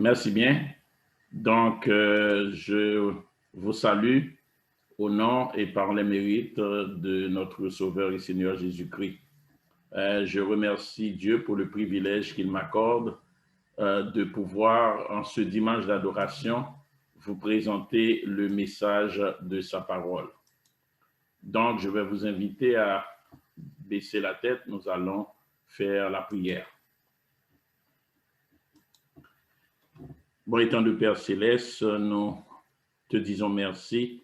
Merci bien. Donc, je vous salue au nom et par les mérites de notre Sauveur et Seigneur Jésus-Christ. Je remercie Dieu pour le privilège qu'il m'accorde de pouvoir, en ce dimanche d'adoration, vous présenter le message de sa parole. Donc, je vais vous inviter à baisser la tête. Nous allons faire la prière. Bon, étant de Père Céleste, nous te disons merci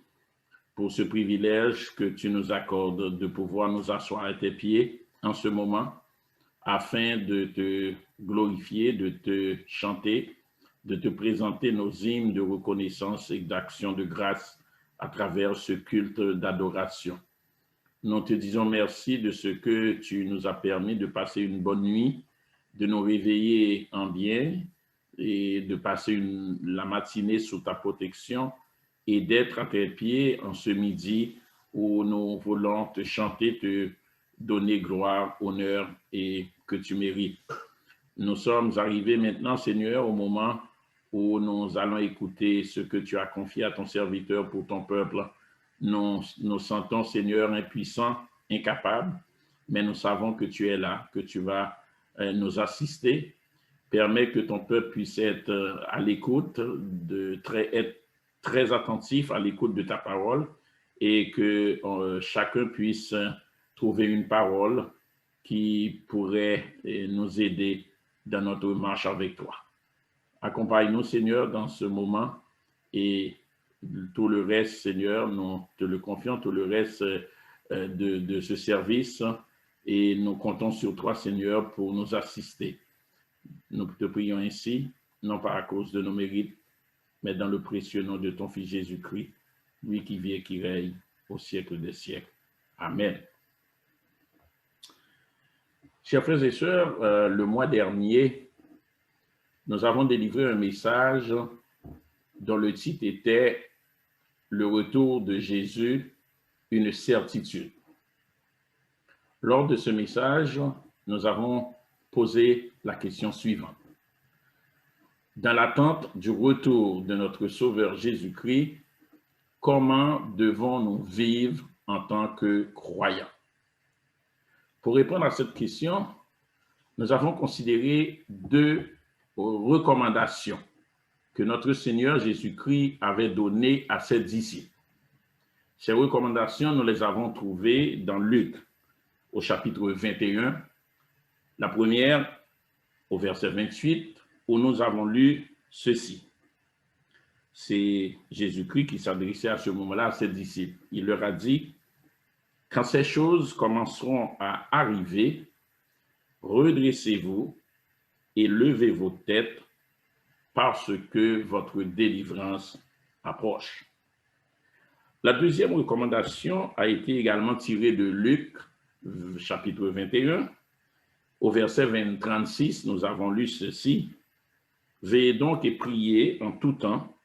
pour ce privilège que tu nous accordes de pouvoir nous asseoir à tes pieds en ce moment afin de te glorifier, de te chanter, de te présenter nos hymnes de reconnaissance et d'action de grâce à travers ce culte d'adoration. Nous te disons merci de ce que tu nous as permis de passer une bonne nuit, de nous réveiller en bien et de passer la matinée sous ta protection et d'être à tes pieds en ce midi où nous voulons te chanter, te donner gloire, honneur et que tu mérites. Nous sommes arrivés maintenant, Seigneur, au moment où nous allons écouter ce que tu as confié à ton serviteur pour ton peuple. Nous sentons, Seigneur, impuissants, incapables, mais nous savons que tu es là, que tu vas nous assister. Permets que ton peuple puisse être à l'écoute, être très attentif à l'écoute de ta parole et que chacun puisse trouver une parole qui pourrait nous aider dans notre marche avec toi. Accompagne-nous, Seigneur, dans ce moment et tout le reste, Seigneur, nous te le confions, tout le reste de ce service et nous comptons sur toi, Seigneur, pour nous assister. Nous te prions ainsi, non pas à cause de nos mérites, mais dans le précieux nom de ton Fils Jésus-Christ, lui qui vit et qui règne au siècle des siècles. Amen. Chers frères et sœurs, le mois dernier, nous avons délivré un message dont le titre était « Le retour de Jésus, une certitude ». Lors de ce message, nous avons posé la question suivante. Dans l'attente du retour de notre Sauveur Jésus-Christ, comment devons-nous vivre en tant que croyants? Pour répondre à cette question, nous avons considéré deux recommandations que notre Seigneur Jésus-Christ avait données à ses disciples. Ces recommandations, nous les avons trouvées dans Luc, au chapitre 21, la première au verset 28, où nous avons lu ceci. C'est Jésus-Christ qui s'adressait à ce moment-là à ses disciples. Il leur a dit, « Quand ces choses commenceront à arriver, redressez-vous et levez vos têtes parce que votre délivrance approche. » La deuxième recommandation a été également tirée de Luc, chapitre 21. Au verset 36, nous avons lu ceci. « Veillez donc et priez en tout temps,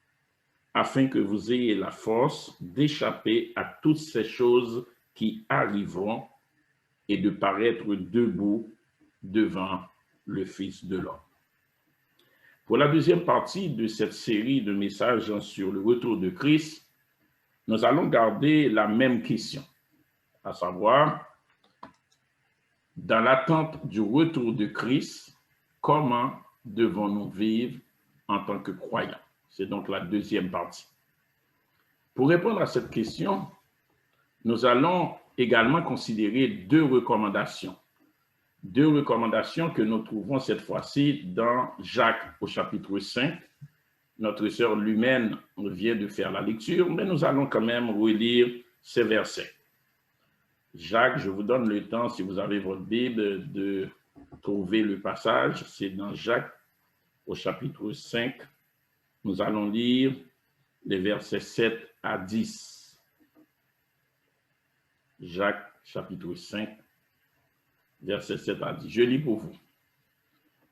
afin que vous ayez la force d'échapper à toutes ces choses qui arriveront et de paraître debout devant le Fils de l'homme. » Pour la deuxième partie de cette série de messages sur le retour de Christ, nous allons garder la même question, à savoir, dans l'attente du retour de Christ, comment devons-nous vivre en tant que croyants? C'est donc la deuxième partie. Pour répondre à cette question, nous allons également considérer deux recommandations. Deux recommandations que nous trouvons cette fois-ci dans Jacques au chapitre 5. Notre sœur Lumène vient de faire la lecture, mais nous allons quand même relire ces versets. Jacques, je vous donne le temps, si vous avez votre Bible, de trouver le passage. C'est dans Jacques au chapitre 5. Nous allons lire les versets 7 à 10. Jacques chapitre 5, versets 7 à 10. Je lis pour vous.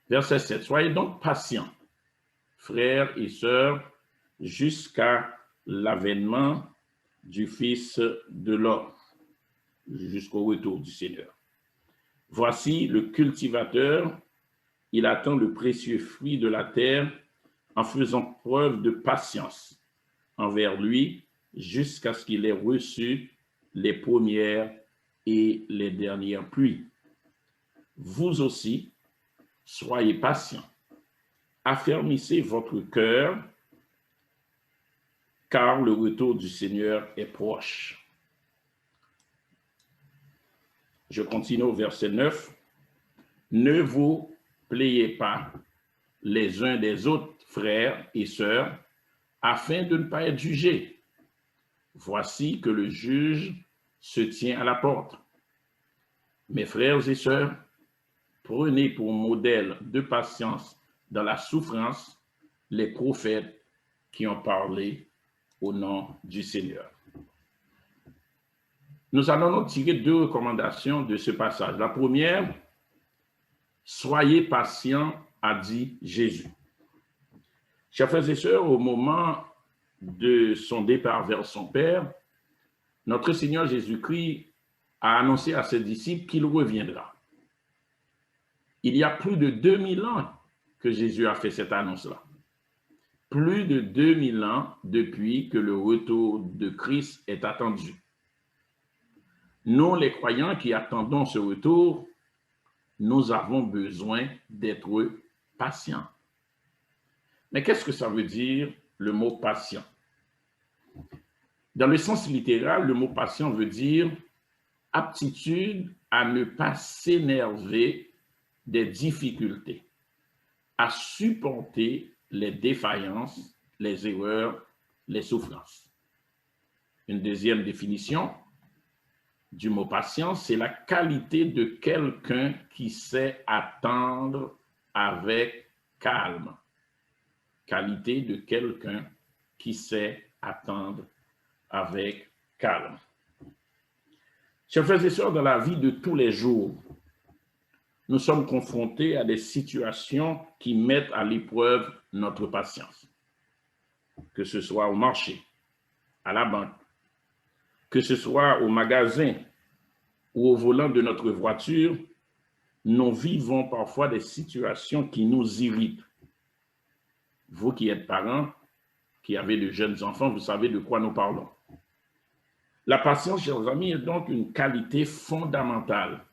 Verset 7. Soyez donc patients, frères et sœurs, jusqu'à l'avènement du Fils de l'homme, jusqu'au retour du Seigneur. Voici le cultivateur, il attend le précieux fruit de la terre en faisant preuve de patience envers lui jusqu'à ce qu'il ait reçu les premières et les dernières pluies. Vous aussi, soyez patients, affermissez votre cœur, car le retour du Seigneur est proche. Je continue au verset 9. Ne vous plaignez pas les uns des autres, frères et sœurs, afin de ne pas être jugés. Voici que le juge se tient à la porte. Mes frères et sœurs, prenez pour modèle de patience dans la souffrance les prophètes qui ont parlé au nom du Seigneur. Nous allons donc tirer deux recommandations de ce passage. La première, soyez patients, a dit Jésus. Chers frères et sœurs, au moment de son départ vers son Père, notre Seigneur Jésus-Christ a annoncé à ses disciples qu'il reviendra. Il y a plus de 2000 ans que Jésus a fait cette annonce-là. Plus de 2000 ans depuis que le retour de Christ est attendu. Nous, les croyants qui attendons ce retour, nous avons besoin d'être patients. Mais qu'est-ce que ça veut dire le mot patient? Dans le sens littéral, le mot patient veut dire aptitude à ne pas s'énerver des difficultés, à supporter les défaillances, les erreurs, les souffrances. Une deuxième définition du mot patient, c'est la qualité de quelqu'un qui sait attendre avec calme. Qualité de quelqu'un qui sait attendre avec calme. Chers frères et sœurs, dans la vie de tous les jours, nous sommes confrontés à des situations qui mettent à l'épreuve notre patience. Que ce soit au marché, à la banque, que ce soit au magasin ou au volant de notre voiture, nous vivons parfois des situations qui nous irritent. Vous qui êtes parents, qui avez de jeunes enfants, vous savez de quoi nous parlons. La patience, chers amis, est donc une qualité fondamentale,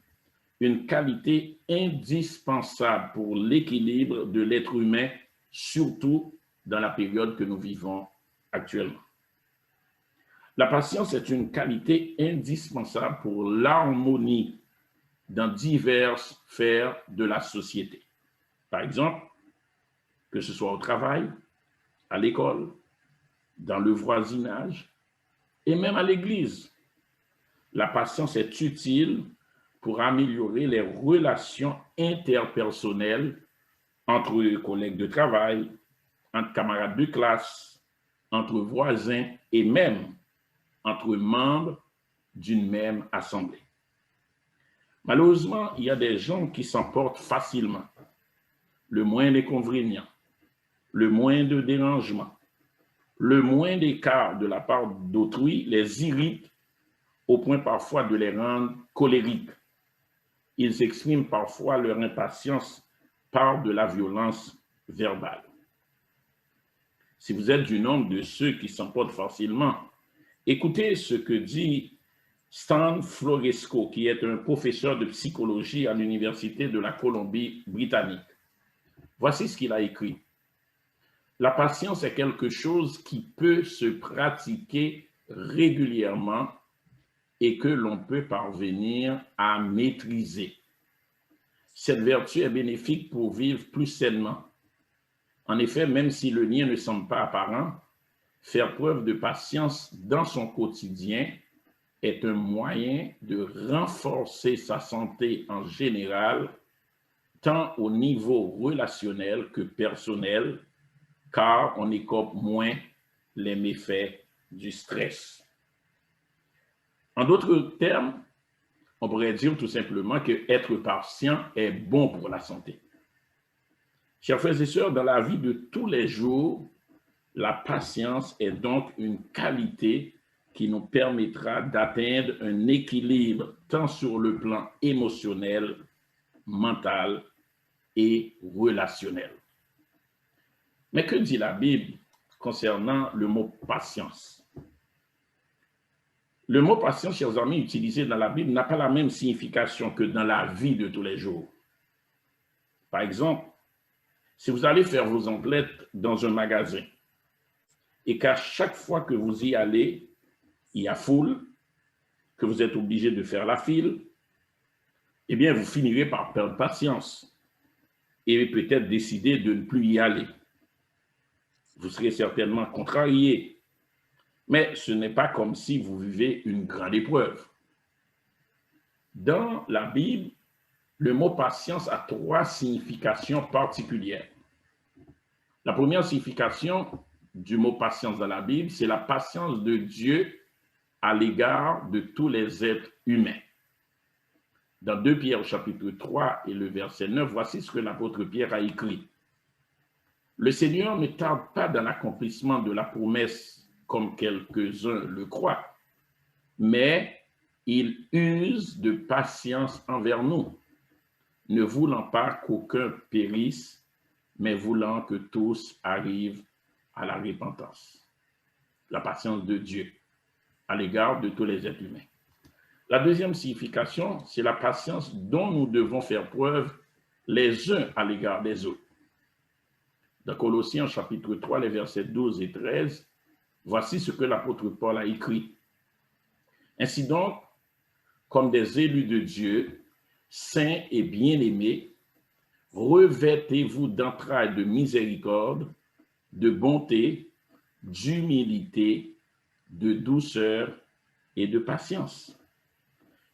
une qualité indispensable pour l'équilibre de l'être humain, surtout dans la période que nous vivons actuellement. La patience est une qualité indispensable pour l'harmonie dans diverses sphères de la société. Par exemple, que ce soit au travail, à l'école, dans le voisinage et même à l'église. La patience est utile pour améliorer les relations interpersonnelles entre collègues de travail, entre camarades de classe, entre voisins et même entre membres d'une même assemblée. Malheureusement, il y a des gens qui s'emportent facilement. Le moins d'inconvénients, le moins de dérangements, le moins d'écart de la part d'autrui les irrite au point parfois de les rendre colériques. Ils expriment parfois leur impatience par de la violence verbale. Si vous êtes du nombre de ceux qui s'emportent facilement, écoutez ce que dit Stan Floresco, qui est un professeur de psychologie à l'Université de la Colombie-Britannique. Voici ce qu'il a écrit. La patience est quelque chose qui peut se pratiquer régulièrement et que l'on peut parvenir à maîtriser. Cette vertu est bénéfique pour vivre plus sainement. En effet, même si le lien ne semble pas apparent, faire preuve de patience dans son quotidien est un moyen de renforcer sa santé en général, tant au niveau relationnel que personnel, car on écope moins les méfaits du stress. En d'autres termes, on pourrait dire tout simplement que être patient est bon pour la santé. Chers frères et sœurs, dans la vie de tous les jours, la patience est donc une qualité qui nous permettra d'atteindre un équilibre tant sur le plan émotionnel, mental et relationnel. Mais que dit la Bible concernant le mot patience? Le mot patience, chers amis, utilisé dans la Bible n'a pas la même signification que dans la vie de tous les jours. Par exemple, si vous allez faire vos emplettes dans un magasin et qu'à chaque fois que vous y allez, il y a foule, que vous êtes obligé de faire la file, eh bien, vous finirez par perdre patience et peut-être décider de ne plus y aller. Vous serez certainement contrarié, mais ce n'est pas comme si vous vivez une grande épreuve. Dans la Bible, le mot patience a 3 significations particulières. La première signification du mot patience dans la Bible, c'est la patience de Dieu à l'égard de tous les êtres humains. Dans 2 Pierre chapitre 3 et le verset 9, voici ce que l'apôtre Pierre a écrit. Le Seigneur ne tarde pas dans l'accomplissement de la promesse comme quelques-uns le croient, mais il use de patience envers nous, ne voulant pas qu'aucun périsse, mais voulant que tous arrivent à la repentance. La patience de Dieu à l'égard de tous les êtres humains. La deuxième signification, c'est la patience dont nous devons faire preuve les uns à l'égard des autres. Dans Colossiens chapitre 3, les versets 12 et 13, voici ce que l'apôtre Paul a écrit. Ainsi donc, comme des élus de Dieu, saints et bien-aimés, revêtez-vous d'entrailles de miséricorde, de bonté, d'humilité, de douceur et de patience.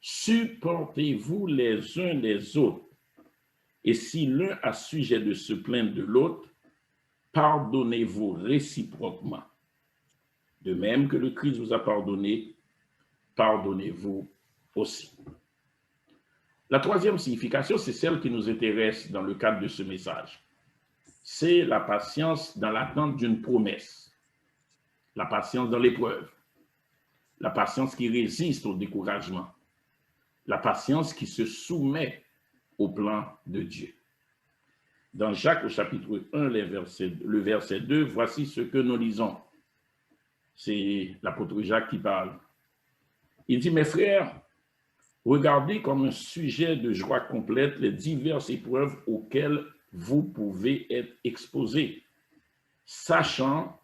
Supportez-vous les uns les autres, et si l'un a sujet de se plaindre de l'autre, pardonnez-vous réciproquement. De même que le Christ vous a pardonné, pardonnez-vous aussi. La troisième signification, c'est celle qui nous intéresse dans le cadre de ce message. C'est la patience dans l'attente d'une promesse, la patience dans l'épreuve, la patience qui résiste au découragement, la patience qui se soumet au plan de Dieu. Dans Jacques au chapitre 1, le verset 2, voici ce que nous lisons. C'est l'apôtre Jacques qui parle. Il dit, mes frères, regardez comme un sujet de joie complète les diverses épreuves auxquelles vous pouvez être exposés, sachant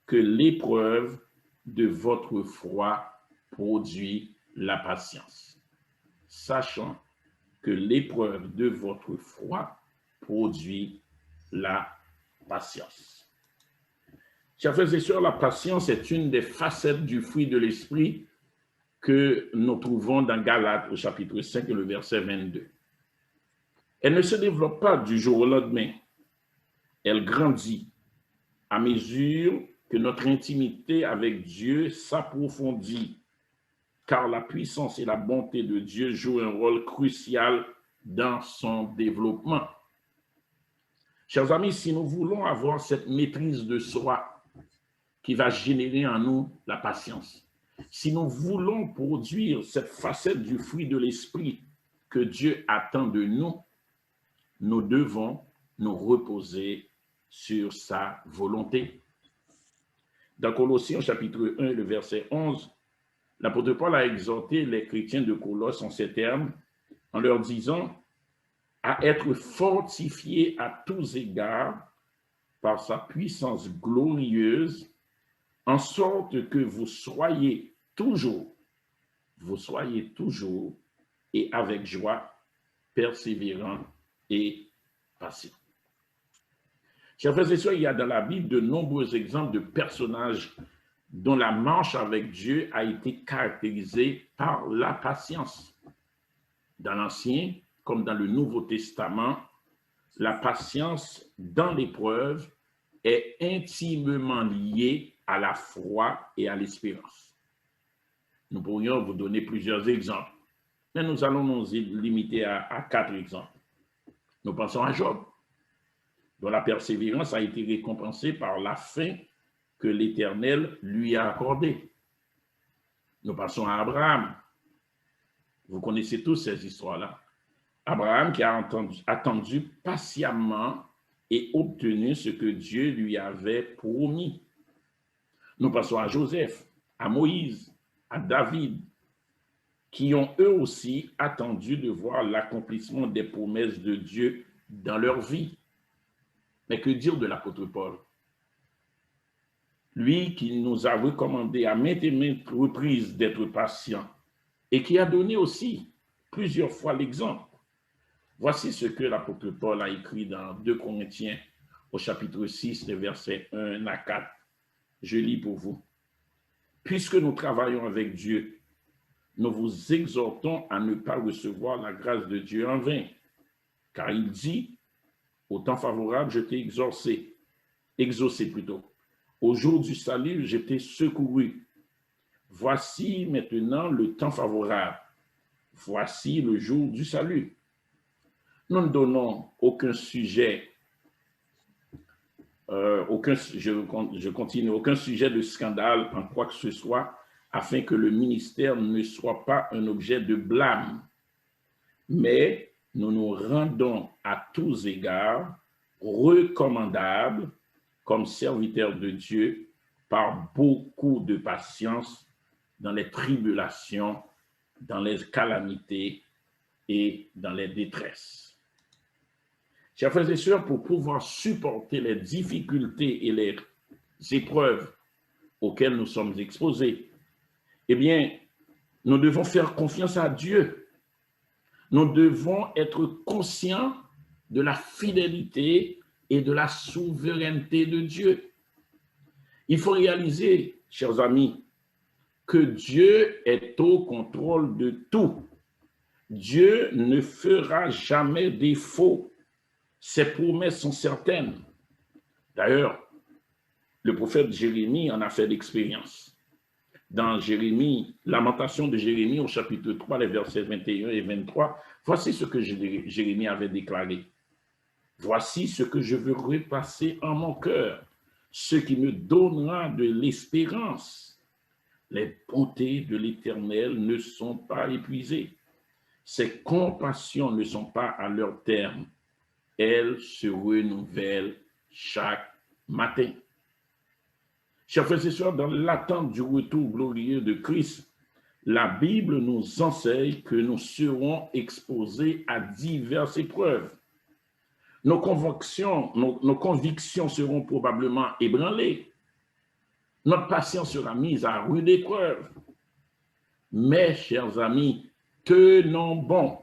que l'épreuve de votre foi produit la patience. Sachant que l'épreuve de votre foi produit la patience. Chers frères et sœurs, la patience est une des facettes du fruit de l'esprit que nous trouvons dans Galates au chapitre 5 et le verset 22. Elle ne se développe pas du jour au lendemain. Elle grandit à mesure que notre intimité avec Dieu s'approfondit, car la puissance et la bonté de Dieu jouent un rôle crucial dans son développement. Chers amis, si nous voulons avoir cette maîtrise de soi qui va générer en nous la patience, si nous voulons produire cette facette du fruit de l'esprit que Dieu attend de nous, nous devons nous reposer sur sa volonté. Dans Colossiens chapitre 1, le verset 11, l'apôtre Paul a exhorté les chrétiens de Colosse en ces termes, en leur disant à être fortifiés à tous égards par sa puissance glorieuse, en sorte que vous soyez toujours et avec joie, persévérants et patients. Chers frères et sœurs, il y a dans la Bible de nombreux exemples de personnages dont la marche avec Dieu a été caractérisée par la patience. Dans l'Ancien comme dans le Nouveau Testament, la patience dans l'épreuve est intimement liée à la foi et à l'espérance. Nous pourrions vous donner plusieurs exemples, mais nous allons nous limiter à 4 exemples. Nous pensons à Job, dont la persévérance a été récompensée par la fin que l'Éternel lui a accordée. Nous pensons à Abraham. Vous connaissez tous ces histoires-là. Abraham qui a attendu patiemment et obtenu ce que Dieu lui avait promis. Nous passons à Joseph, à Moïse, à David, qui ont eux aussi attendu de voir l'accomplissement des promesses de Dieu dans leur vie. Mais que dire de l'apôtre Paul? Lui qui nous a recommandé à maintes et maintes reprises d'être patient et qui a donné aussi plusieurs fois l'exemple. Voici ce que l'apôtre Paul a écrit dans 2 Corinthiens au chapitre 6, les versets 1 à 4. Je lis pour vous. Puisque nous travaillons avec Dieu, nous vous exhortons à ne pas recevoir la grâce de Dieu en vain. Car il dit, au temps favorable, je t'ai exaucé plutôt. Au jour du salut, je t'ai secouru. Voici maintenant le temps favorable. Voici le jour du salut. Nous ne donnons aucun sujet, aucun sujet de scandale en quoi que ce soit, afin que le ministère ne soit pas un objet de blâme. Mais nous nous rendons à tous égards recommandables comme serviteurs de Dieu par beaucoup de patience dans les tribulations, dans les calamités et dans les détresses. Chers frères et sœurs, pour pouvoir supporter les difficultés et les épreuves auxquelles nous sommes exposés, eh bien, nous devons faire confiance à Dieu. Nous devons être conscients de la fidélité et de la souveraineté de Dieu. Il faut réaliser, chers amis, que Dieu est au contrôle de tout. Dieu ne fera jamais défaut. Ses promesses sont certaines. D'ailleurs, le prophète Jérémie en a fait l'expérience. Dans Jérémie, Lamentation de Jérémie au chapitre 3, les versets 21 et 23, voici ce que Jérémie avait déclaré. Voici ce que je veux repasser en mon cœur, ce qui me donnera de l'espérance. Les bontés de l'Éternel ne sont pas épuisées. Ses compassions ne sont pas à leur terme. Elles se renouvellent chaque matin. Chers frères et sœurs, dans l'attente du retour glorieux de Christ, la Bible nous enseigne que nous serons exposés à diverses épreuves. Nos convictions seront probablement ébranlées. Notre patience sera mise à rude épreuve. Mais, chers amis, tenons bon.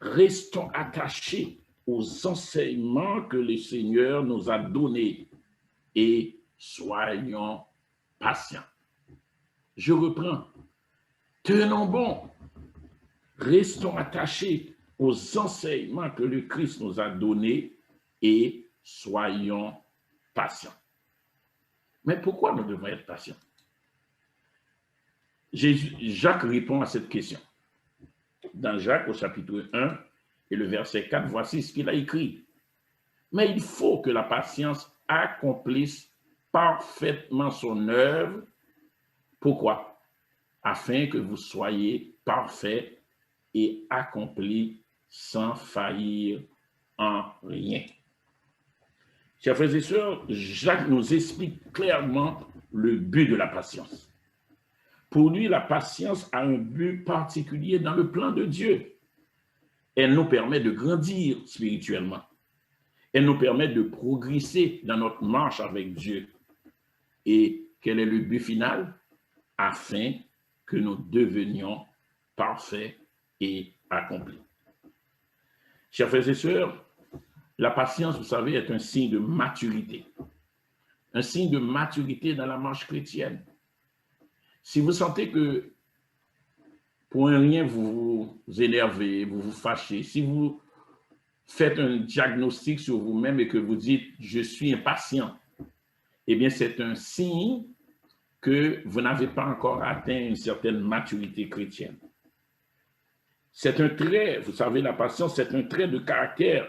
Restons attachés aux enseignements que le Seigneur nous a donnés et soyons patients. Je reprends. Tenons bon. Restons attachés aux enseignements que le Christ nous a donnés et soyons patients. Mais pourquoi nous devons être patients? Jacques répond à cette question. Dans Jacques au chapitre 1 et le verset 4, voici ce qu'il a écrit. Mais il faut que la patience accomplisse parfaitement son œuvre. Pourquoi? Afin que vous soyez parfaits et accomplis sans faillir en rien. Chers frères et sœurs, Jacques nous explique clairement le but de la patience. Pour lui, la patience a un but particulier dans le plan de Dieu. Elle nous permet de grandir spirituellement. Elle nous permet de progresser dans notre marche avec Dieu. Et quel est le but final? Afin que nous devenions parfaits et accomplis. Chers frères et sœurs, la patience, vous savez, est un signe de maturité. Un signe de maturité dans la marche chrétienne. Si vous sentez que pour un rien vous vous énervez, vous vous fâchez, si vous faites un diagnostic sur vous-même et que vous dites « je suis impatient », eh bien c'est un signe que vous n'avez pas encore atteint une certaine maturité chrétienne. C'est un trait, vous savez, la patience, c'est un trait de caractère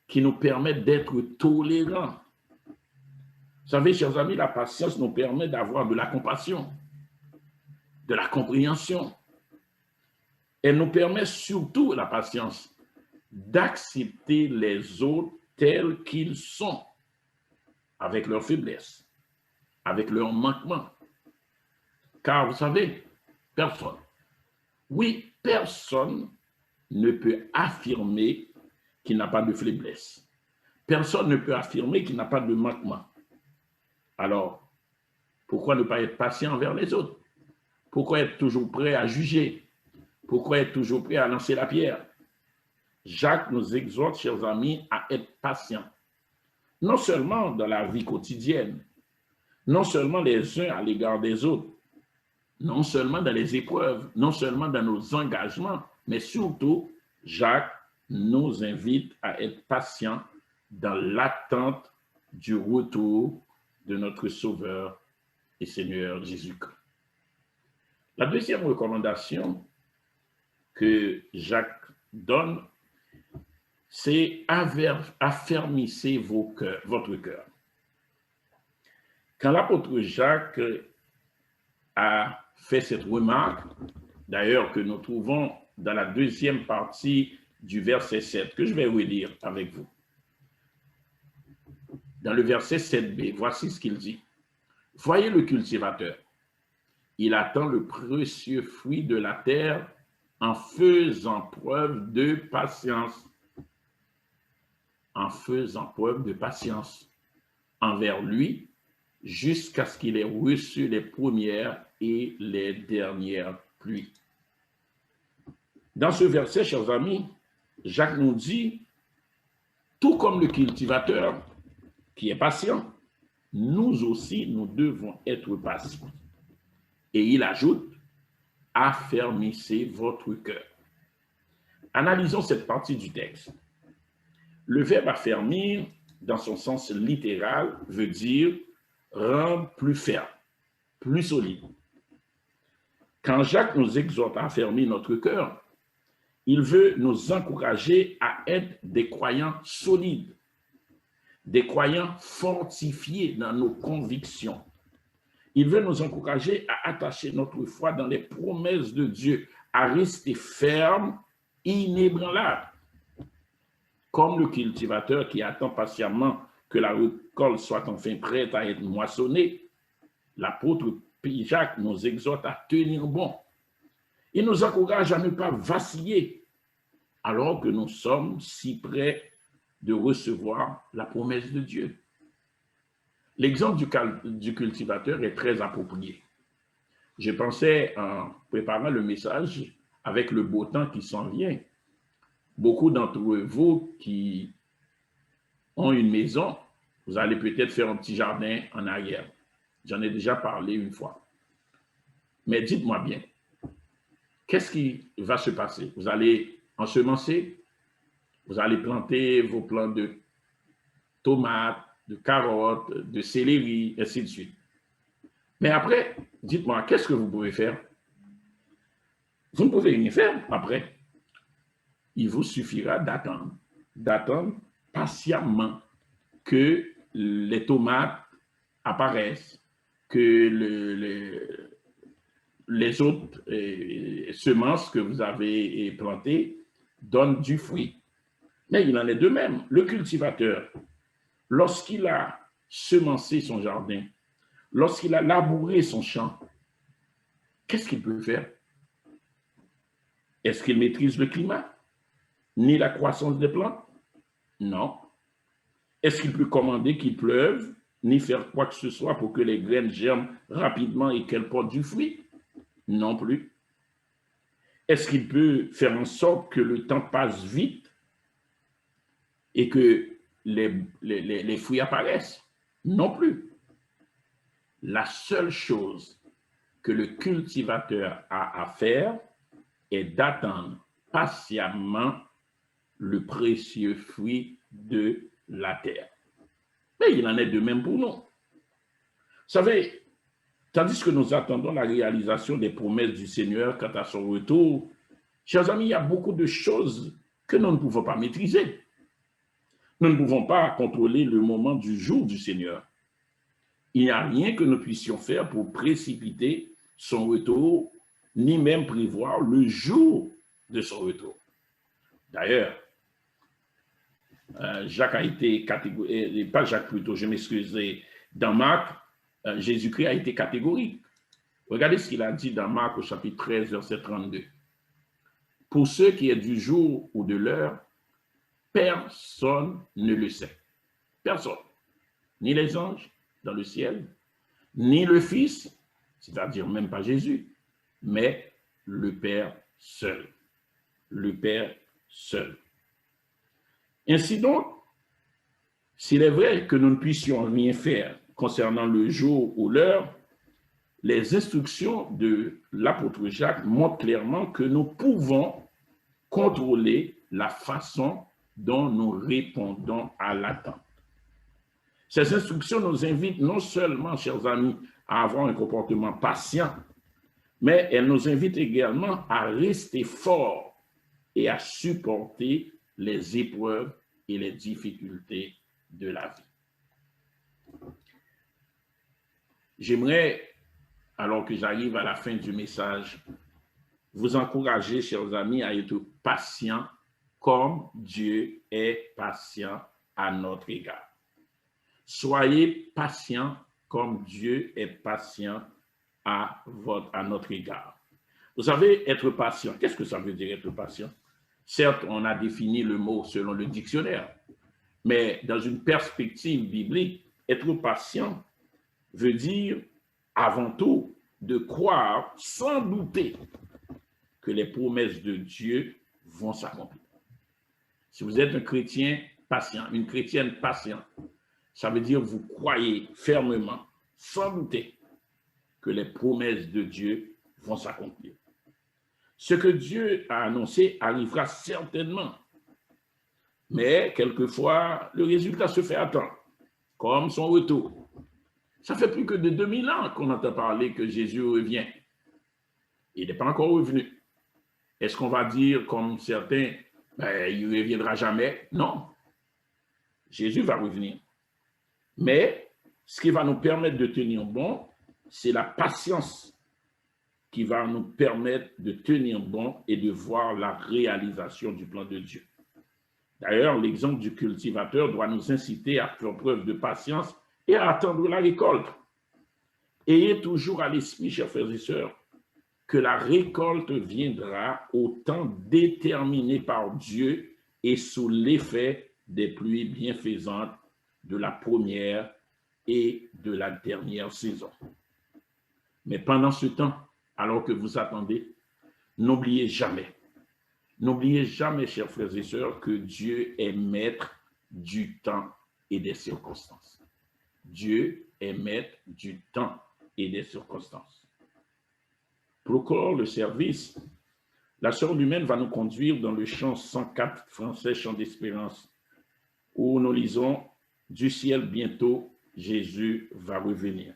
qui nous permet d'être tolérants. Vous savez, chers amis, la patience nous permet d'avoir de la compassion, de la compréhension. Elle nous permet surtout, la patience, d'accepter les autres tels qu'ils sont, avec leurs faiblesses, avec leurs manquements. Car vous savez, personne, oui, personne ne peut affirmer qu'il n'a pas de faiblesse. Personne ne peut affirmer qu'il n'a pas de manquement. Alors, pourquoi ne pas être patient envers les autres? Pourquoi être toujours prêt à juger? Pourquoi être toujours prêt à lancer la pierre? Jacques nous exhorte, chers amis, à être patients. Non seulement dans la vie quotidienne, non seulement les uns à l'égard des autres, non seulement dans les épreuves, non seulement dans nos engagements, mais surtout, Jacques nous invite à être patients dans l'attente du retour de notre Sauveur et Seigneur Jésus-Christ. La deuxième recommandation que Jacques donne, c'est affermissez votre cœur. Quand l'apôtre Jacques a fait cette remarque, d'ailleurs que nous trouvons dans la deuxième partie du verset 7, que je vais relire avec vous. Dans le verset 7b, voici ce qu'il dit. Voyez le cultivateur. Il attend le précieux fruit de la terre en faisant preuve de patience. En faisant preuve de patience envers lui jusqu'à ce qu'il ait reçu les premières et les dernières pluies. Dans ce verset, chers amis, Jacques nous dit, tout comme le cultivateur qui est patient, nous aussi, nous devons être patients. Et il ajoute, affermissez votre cœur. Analysons cette partie du texte. Le verbe affermir, dans son sens littéral, veut dire rendre plus ferme, plus solide. Quand Jacques nous exhorte à affermir notre cœur, il veut nous encourager à être des croyants solides, des croyants fortifiés dans nos convictions. Il veut nous encourager à attacher notre foi dans les promesses de Dieu, à rester ferme, inébranlable. Comme le cultivateur qui attend patiemment que la récolte soit enfin prête à être moissonnée, l'apôtre Jacques nous exhorte à tenir bon. Il nous encourage à ne pas vaciller alors que nous sommes si près de recevoir la promesse de Dieu. L'exemple du cultivateur est très approprié. Je pensais en préparant le message avec le beau temps qui s'en vient. Beaucoup d'entre vous qui ont une maison, vous allez peut-être faire un petit jardin en arrière. J'en ai déjà parlé une fois. Mais dites-moi bien, qu'est-ce qui va se passer? Vous allez ensemencer, vous allez planter vos plants de tomates, de carottes, de céleri, ainsi de suite. Mais après, dites-moi, qu'est-ce que vous pouvez faire? Vous ne pouvez rien faire après. Il vous suffira d'attendre patiemment que les tomates apparaissent, que les autres semences que vous avez plantées donnent du fruit. Mais il en est de même. Le cultivateur, lorsqu'il a semencé son jardin, lorsqu'il a labouré son champ, qu'est-ce qu'il peut faire? Est-ce qu'il maîtrise le climat? Ni la croissance des plantes? Non. Est-ce qu'il peut commander qu'il pleuve, ni faire quoi que ce soit pour que les graines germent rapidement et qu'elles portent du fruit? Non plus. Est-ce qu'il peut faire en sorte que le temps passe vite et que les fruits apparaissent? Non plus. La seule chose que le cultivateur a à faire est d'attendre patiemment le précieux fruit de la terre. Mais il en est de même pour nous. Vous savez, tandis que nous attendons la réalisation des promesses du Seigneur quant à son retour, chers amis, il y a beaucoup de choses que nous ne pouvons pas maîtriser. Nous ne pouvons pas contrôler le moment du jour du Seigneur. Il n'y a rien que nous puissions faire pour précipiter son retour, ni même prévoir le jour de son retour. D'ailleurs, Jacques a été catégorique, pas Jacques plutôt, je m'excuse, dans Marc, Jésus-Christ a été catégorique. Regardez ce qu'il a dit dans Marc au chapitre 13, verset 32. Pour ce qui est du jour ou de l'heure, personne ne le sait. Personne. Ni les anges dans le ciel, ni le Fils, c'est-à-dire même pas Jésus, mais le Père seul. Le Père seul. Ainsi donc, s'il est vrai que nous ne puissions rien faire concernant le jour ou l'heure, les instructions de l'apôtre Jacques montrent clairement que nous pouvons contrôler la façon dont nous répondons à l'attente. Ces instructions nous invitent non seulement, chers amis, à avoir un comportement patient, mais elles nous invitent également à rester forts et à supporter les épreuves et les difficultés de la vie. J'aimerais, alors que j'arrive à la fin du message, vous encourager, chers amis, à être patients comme Dieu est patient à notre égard. Soyez patients comme Dieu est patient à notre égard. Vous savez, être patient, qu'est-ce que ça veut dire être patient? Certes, on a défini le mot selon le dictionnaire, mais dans une perspective biblique, être patient veut dire avant tout de croire sans douter que les promesses de Dieu vont s'accomplir. Si vous êtes un chrétien patient, une chrétienne patiente, ça veut dire que vous croyez fermement, sans douter, que les promesses de Dieu vont s'accomplir. Ce que Dieu a annoncé arrivera certainement, mais quelquefois, le résultat se fait attendre, comme son retour. Ça fait plus que de 2000 ans qu'on entend parler que Jésus revient. Il n'est pas encore revenu. Est-ce qu'on va dire, comme certains, il ne reviendra jamais? Non. Jésus va revenir. Mais ce qui va nous permettre de tenir bon, c'est la patience qui va nous permettre de tenir bon et de voir la réalisation du plan de Dieu. D'ailleurs, l'exemple du cultivateur doit nous inciter à faire preuve de patience et à attendre la récolte. Ayez toujours à l'esprit, chers frères et sœurs, que la récolte viendra au temps déterminé par Dieu et sous l'effet des pluies bienfaisantes de la première et de la dernière saison. Mais pendant ce temps, alors que vous attendez, n'oubliez jamais, chers frères et sœurs, que Dieu est maître du temps et des circonstances. Dieu est maître du temps et des circonstances. Pour clore le service, la sœur Lumène va nous conduire dans le chant 104 français, chant d'espérance, où nous lisons « Du ciel bientôt, Jésus va revenir ».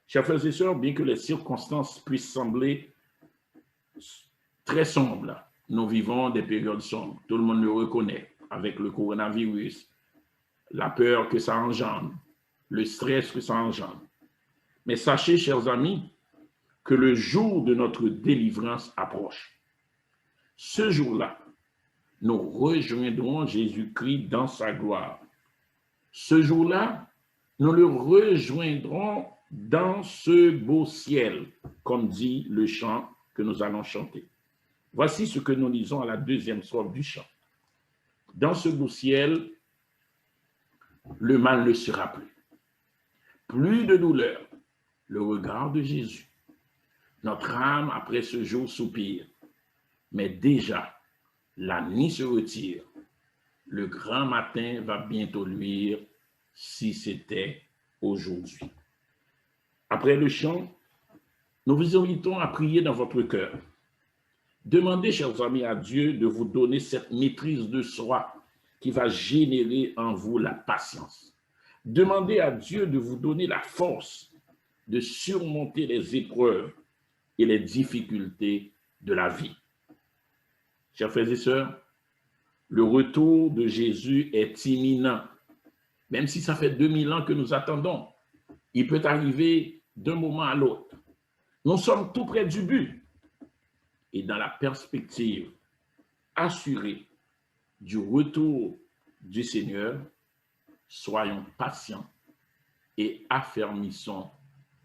Chers frères et sœurs, bien que les circonstances puissent sembler très sombres, nous vivons des périodes sombres. Tout le monde le reconnaît avec le coronavirus, la peur que ça engendre, le stress que ça engendre. Mais sachez, chers amis, que le jour de notre délivrance approche. Ce jour-là, nous rejoindrons Jésus-Christ dans sa gloire. Ce jour-là, nous le rejoindrons dans ce beau ciel, comme dit le chant que nous allons chanter. Voici ce que nous lisons à la deuxième strophe du chant. Dans ce beau ciel, le mal ne sera plus. Plus de douleur, le regard de Jésus. Notre âme, après ce jour, soupire. Mais déjà, la nuit se retire. Le grand matin va bientôt luire, si c'était aujourd'hui. Après le chant, nous vous invitons à prier dans votre cœur. Demandez, chers amis, à Dieu de vous donner cette maîtrise de soi qui va générer en vous la patience. Demandez à Dieu de vous donner la force de surmonter les épreuves et les difficultés de la vie. Chers frères et sœurs, le retour de Jésus est imminent. Même si ça fait 2000 ans que nous attendons, il peut arriver d'un moment à l'autre. Nous sommes tout près du but et dans la perspective assurée du retour du Seigneur, soyons patients et affermissons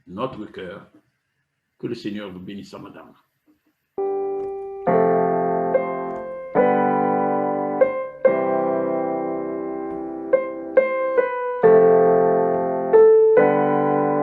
notre cœur. Que le Seigneur vous bénisse, madame.